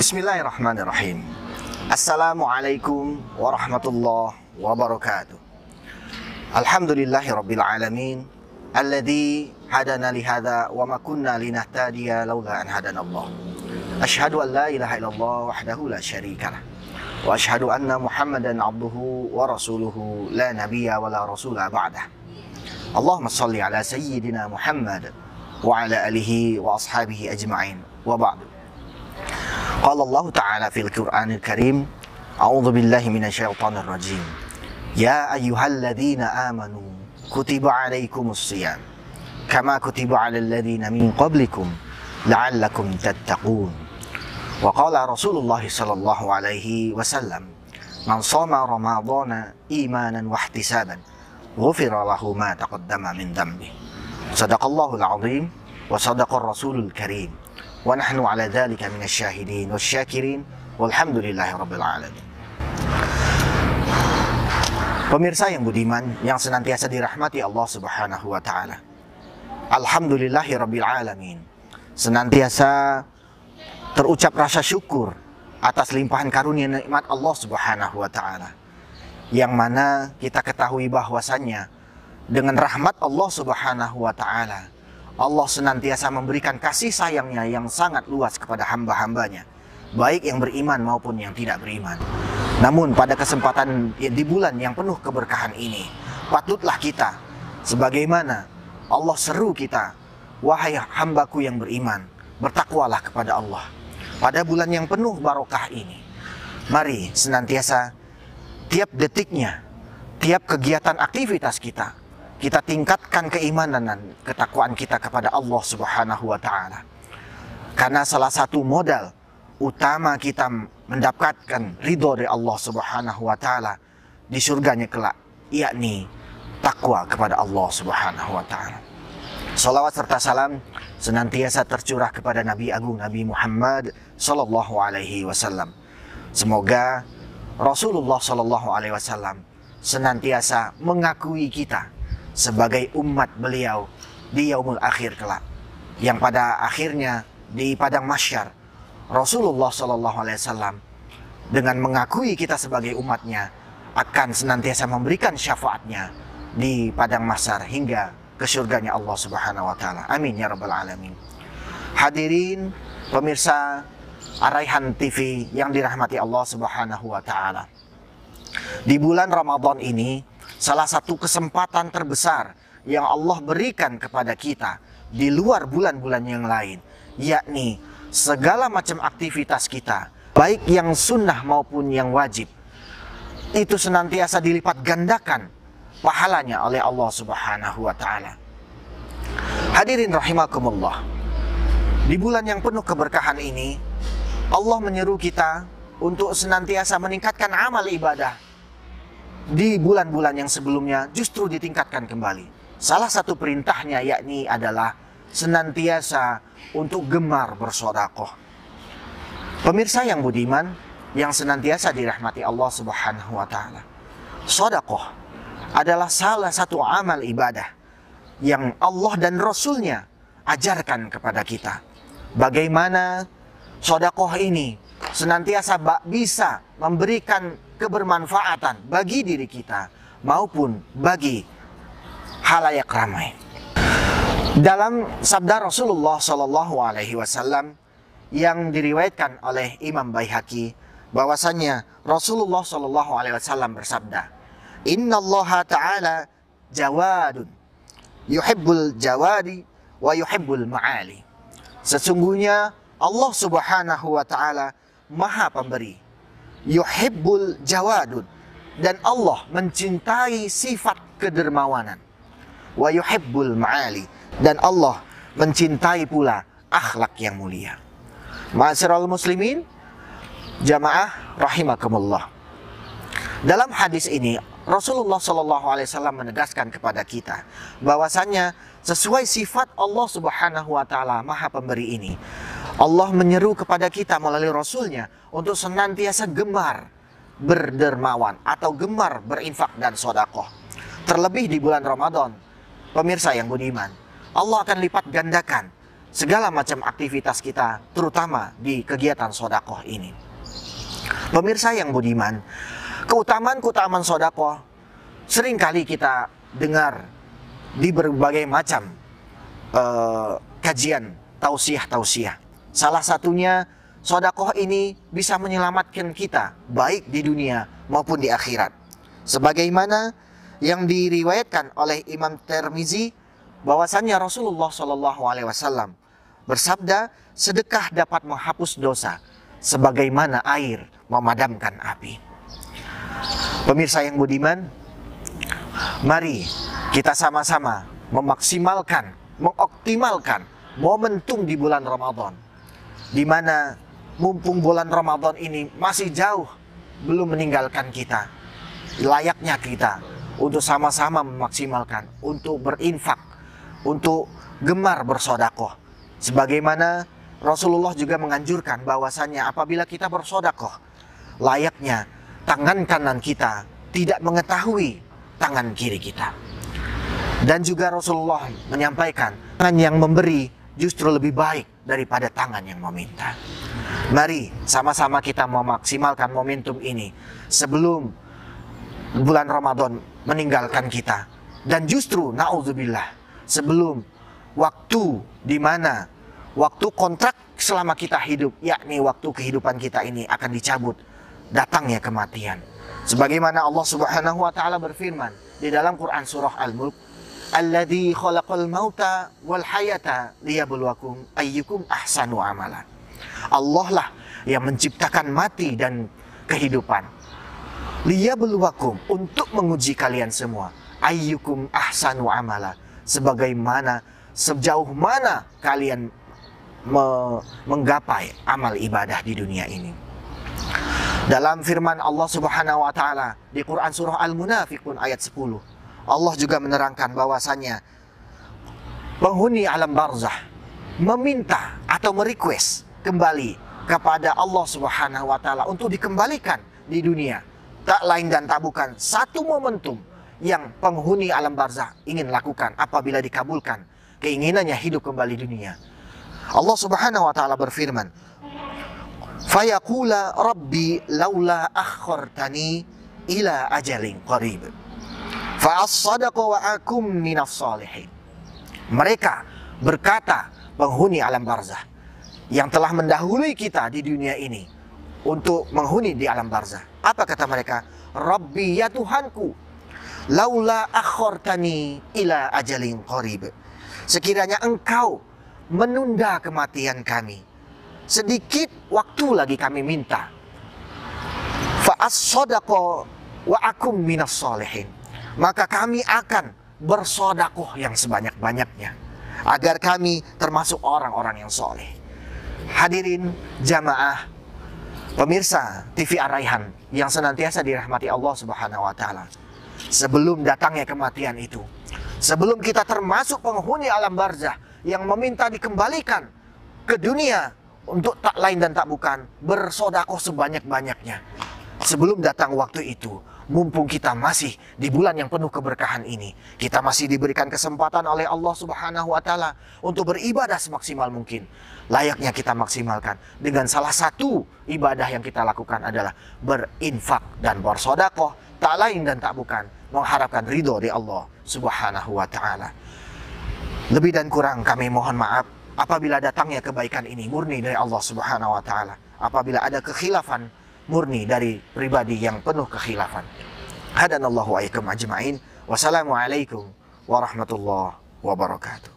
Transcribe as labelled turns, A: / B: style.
A: Bismillahirrahmanirrahim. Assalamualaikum warahmatullahi wabarakatuh. Alhamdulillahi rabbil alamin, alladzi hadana lihada wa ma kunna linahtadiya laula an hadanallah. Asyhadu an la ilaha illallah wahdahu la syarikalah wa asyhadu anna Muhammadan abduhu wa rasuluhu la nabiyya wa la rasula ba'dah. Allahumma shalli ala sayyidina Muhammad wa ala alihi wa ashabihi ajma'in wa ba'du. Qala Allah Ta'ala fil Qur'anil Karim, A'udzu billahi minasyaitonir rajim. Ya ayyuhalladzina amanu kutiba 'alaikumus shiyam kama kutiba 'alal ladzina min qablikum la'allakum tattaqun. Wa qala Rasulullah sallallahu alaihi wasallam, man shoma ramadhana imanan wa ihtisaban ghufira lahu ma taqaddama min dhanbi. Shadaqallahul 'azim wa shadaqar rasulul karim. Wa nahnu ala dzalika minasyahidin wasyakirin walhamdulillahi rabbil alamin. Pemirsa yang budiman yang senantiasa dirahmati Allah Subhanahu wa taala. Alhamdulillahi rabbil alamin. Senantiasa terucap rasa syukur atas limpahan karunia nikmat Allah Subhanahu wa taala. Yang mana kita ketahui bahwasannya dengan rahmat Allah Subhanahu wa taala, Allah senantiasa memberikan kasih sayangnya yang sangat luas kepada hamba-hambanya, baik yang beriman maupun yang tidak beriman. Namun pada kesempatan di bulan yang penuh keberkahan ini, patutlah kita, sebagaimana Allah seru kita, wahai hambaku yang beriman, bertakwalah kepada Allah. Pada bulan yang penuh barokah ini, mari senantiasa tiap detiknya, tiap kegiatan aktivitas kita tingkatkan keimanan dan ketakwaan kita kepada Allah Subhanahu wa taala. Karena salah satu modal utama kita mendapatkan ridho dari Allah Subhanahu wa taala di surganya kelak, yakni takwa kepada Allah Subhanahu wa taala. Salawat serta salam senantiasa tercurah kepada Nabi Agung Nabi Muhammad sallallahu alaihi wasallam. Semoga Rasulullah sallallahu alaihi wasallam senantiasa mengakui kita sebagai umat beliau di yaumul akhir kelak, yang pada akhirnya di padang mahsyar Rasulullah sallallahu alaihi wasallam dengan mengakui kita sebagai umatnya akan senantiasa memberikan syafaatnya di padang mahsyar hingga ke surganya Allah Subhanahu wa taala. Amin ya rabbal alamin. Hadirin pemirsa Ar-Raihan TV yang dirahmati Allah Subhanahu wa taala. Di bulan Ramadan ini salah satu kesempatan terbesar yang Allah berikan kepada kita di luar bulan-bulan yang lain, yakni segala macam aktivitas kita, baik yang sunnah maupun yang wajib, itu senantiasa dilipat gandakan pahalanya oleh Allah Subhanahu wa taala. Hadirin rahimakumullah. Di bulan yang penuh keberkahan ini, Allah menyeru kita untuk senantiasa meningkatkan amal ibadah. Di bulan-bulan yang sebelumnya justru ditingkatkan kembali. Salah satu perintahnya yakni adalah senantiasa untuk gemar bersedekah. Pemirsa yang budiman yang senantiasa dirahmati Allah Subhanahu wa taala. Sedekah adalah salah satu amal ibadah yang Allah dan Rasul-Nya ajarkan kepada kita. Bagaimana sedekah ini senantiasa bisa memberikan kebermanfaatan bagi diri kita maupun bagi halayak ramai. Dalam sabda Rasulullah Shallallahu Alaihi Wasallam yang diriwayatkan oleh Imam Baihaqi, bahwasannya Rasulullah Shallallahu Alaihi Wasallam bersabda, Inna Allah Taala jawadun, yuhibbul jawadi wa yuhibbul ma'ali. Sesungguhnya Allah Subhanahu wa Ta'ala Maha Pemberi, yuhibbul jawadud, dan Allah mencintai sifat kedermawanan, wa yuhibbul ma'ali, dan Allah mencintai pula akhlak yang mulia. Ma'asyiral muslimin, jamaah rahimakumullah. Dalam hadis ini Rasulullah SAW menegaskan kepada kita bahwasannya sesuai sifat Allah Subhanahu wa Ta'ala Maha Pemberi ini, Allah menyeru kepada kita melalui Rasulnya untuk senantiasa gemar berdermawan atau gemar berinfak dan sodakoh. Terlebih di bulan Ramadan, pemirsa yang budiman, Allah akan lipat gandakan segala macam aktivitas kita, terutama di kegiatan sodakoh ini. Pemirsa yang budiman, keutamaan sodakoh seringkali kita dengar di berbagai macam kajian tausiah. Salah satunya, sodakoh ini bisa menyelamatkan kita baik di dunia maupun di akhirat. Sebagaimana yang diriwayatkan oleh Imam Tirmizi bahwasannya Rasulullah SAW bersabda, sedekah dapat menghapus dosa sebagaimana air memadamkan api. Pemirsa yang budiman, mari kita sama-sama memaksimalkan, mengoptimalkan momentum di bulan Ramadan, di mana mumpung bulan Ramadan ini masih jauh belum meninggalkan kita. Layaknya kita untuk sama-sama memaksimalkan, untuk berinfak, untuk gemar bersodakoh. Sebagaimana Rasulullah juga menganjurkan bahwasannya apabila kita bersodakoh, layaknya tangan kanan kita tidak mengetahui tangan kiri kita. Dan juga Rasulullah menyampaikan, tangan yang memberi justru lebih baik daripada tangan yang meminta. Mari sama-sama kita memaksimalkan momentum ini sebelum bulan Ramadan meninggalkan kita. Dan justru na'udzubillah, sebelum waktu di mana waktu kontrak selama kita hidup, yakni waktu kehidupan kita ini akan dicabut, datangnya kematian. Sebagaimana Allah Subhanahu wa Ta'ala berfirman di dalam Quran surah Al-Mulk, alladzi khalaqal mauta wal hayata liyabluwakum ayyukum ahsanu amala. Allah lah yang menciptakan mati dan kehidupan. Liyabluwakum, untuk menguji kalian semua. Ayyukum ahsanu amala, sebagaimana sejauh mana kalian menggapai amal ibadah di dunia ini. Dalam firman Allah Subhanahu wa Ta'ala di Quran surah Al-Munafiqun ayat 10, Allah juga menerangkan bahwasannya penghuni alam barzah meminta atau merequest kembali kepada Allah Subhanahu wa Ta'ala untuk dikembalikan di dunia. Tak lain dan tak bukan satu momentum yang penghuni alam barzah ingin lakukan apabila dikabulkan keinginannya hidup kembali di dunia. Allah Subhanahu wa Ta'ala berfirman, fayaqula rabbi laula akhartani ila ajalin qarib fa'as-sadaqa wa akum minas salihin. Mereka berkata, penghuni alam barzah yang telah mendahului kita di dunia ini untuk menghuni di alam barzah, apa kata mereka? Rabbi, ya Tuhanku, laula akhartani ila ajalin qarib, sekiranya engkau menunda kematian kami, sedikit waktu lagi kami minta. Fa'as-sadaqa wa akum minas salihin, maka kami akan bersodakoh yang sebanyak-banyaknya agar kami termasuk orang-orang yang soleh. Hadirin jamaah pemirsa TV Ar-Raihan yang senantiasa dirahmati Allah Subhanahu wa Ta'ala, sebelum datangnya kematian itu, sebelum kita termasuk penghuni alam barzah yang meminta dikembalikan ke dunia untuk tak lain dan tak bukan bersodakoh sebanyak-banyaknya, sebelum datang waktu itu, mumpung kita masih di bulan yang penuh keberkahan ini, kita masih diberikan kesempatan oleh Allah Subhanahu wa Ta'ala untuk beribadah semaksimal mungkin. Layaknya kita maksimalkan dengan salah satu ibadah yang kita lakukan adalah berinfak dan bersodakoh, tak lain dan tak bukan mengharapkan ridho dari Allah Subhanahu wa Ta'ala. Lebih dan kurang kami mohon maaf apabila datangnya kebaikan ini murni dari Allah Subhanahu wa Ta'ala. Apabila ada kekhilafan, murni dari pribadi yang penuh kekhilafan. Hadanallahu wa iyyakum ajma'in. Wassalamualaikum warahmatullahi wabarakatuh.